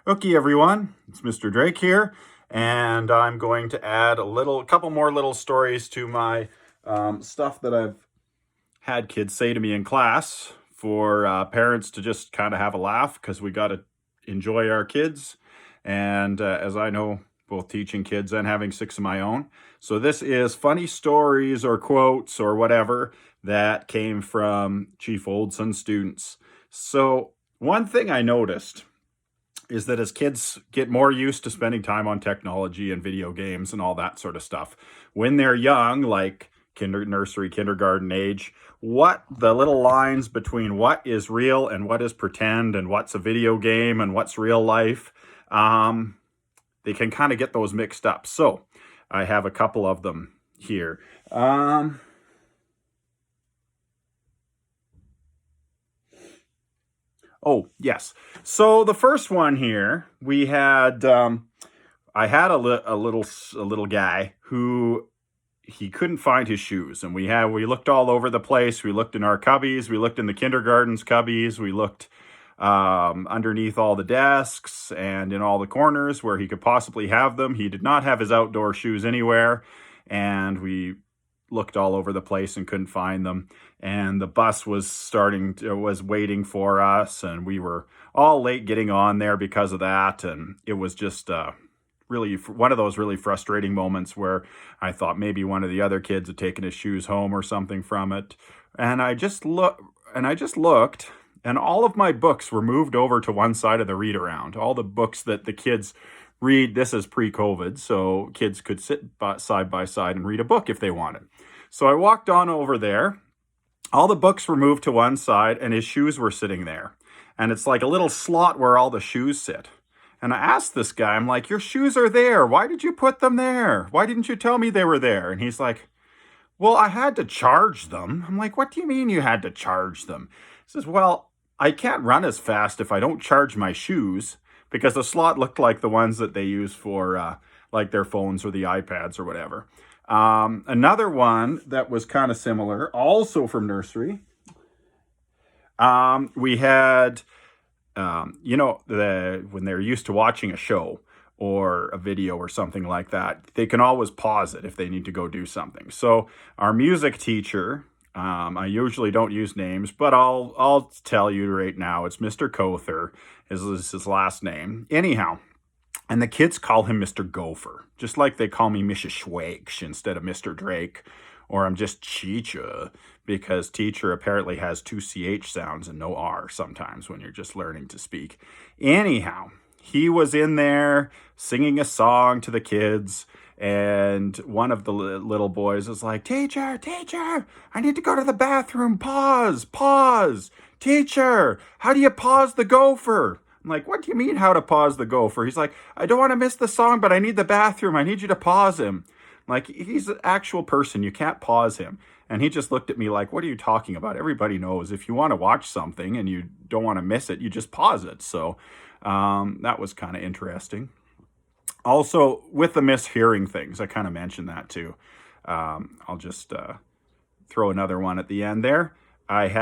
Okay, everyone, it's Mr. Drake here, and I'm going to add a couple more little stories to my stuff that I've had kids say to me in class for parents to just kind of have a laugh because we got to enjoy our kids. And as I know, both teaching kids and having 6 of my own. So this is funny stories or quotes or whatever that came from Chief Oldson students. So one thing I noticed is that as kids get more used to spending time on technology and video games and all that sort of stuff, when they're young, like nursery, kindergarten age, what the little lines between what is real and what is pretend and what's a video game and what's real life, they can kind of get those mixed up. So I have a couple of them here. Oh, yes. So the first one here, we had, I had a little guy who he couldn't find his shoes, and we looked all over the place. We looked in our cubbies, we looked in the kindergarten's cubbies, we looked underneath all the desks and in all the corners where he could possibly have them. He did not have his outdoor shoes anywhere, and we looked all over the place and couldn't find them. And the bus was waiting for us, and we were all late getting on there because of that. And it was just really one of those really frustrating moments where I thought maybe one of the other kids had taken his shoes home or something from it. And I just looked, and all of my books were moved over to one side of the read around. All the books that the kids read, this is pre-COVID, so kids could sit side by side and read a book if they wanted. So I walked on over there. All the books were moved to one side, and his shoes were sitting there. And it's like a little slot where all the shoes sit. And I asked this guy, I'm like, your shoes are there. Why did you put them there? Why didn't you tell me they were there? And he's like, well, I had to charge them. I'm like, what do you mean you had to charge them? He says, well, I can't run as fast if I don't charge my shoes, because the slot looked like the ones that they use for like their phones or the iPads or whatever. Another one that was kind of similar, also from nursery. We had, when they're used to watching a show or a video or something like that, they can always pause it if they need to go do something. So our music teacher, I usually don't use names, but I'll tell you right now, it's Mr. Cother is his last name. Anyhow, and the kids call him Mr. Gopher, just like they call me Mrs. Schwagsh instead of Mr. Drake, or I'm just Chicha, because teacher apparently has 2 CH sounds and no R sometimes when you're just learning to speak. Anyhow, he was in there singing a song to the kids, and one of the little boys is like, teacher, I need to go to the bathroom. Pause. Teacher, how do you pause the gopher? I'm like, what do you mean how to pause the gopher? He's like, I don't want to miss the song, but I need the bathroom. I need you to pause him. I'm like, he's an actual person. You can't pause him. And he just looked at me like, what are you talking about? Everybody knows if you want to watch something and you don't want to miss it, you just pause it. So that was kind of interesting. Also, with the mishearing things, I kind of mentioned that too. I'll just throw another one at the end there. I had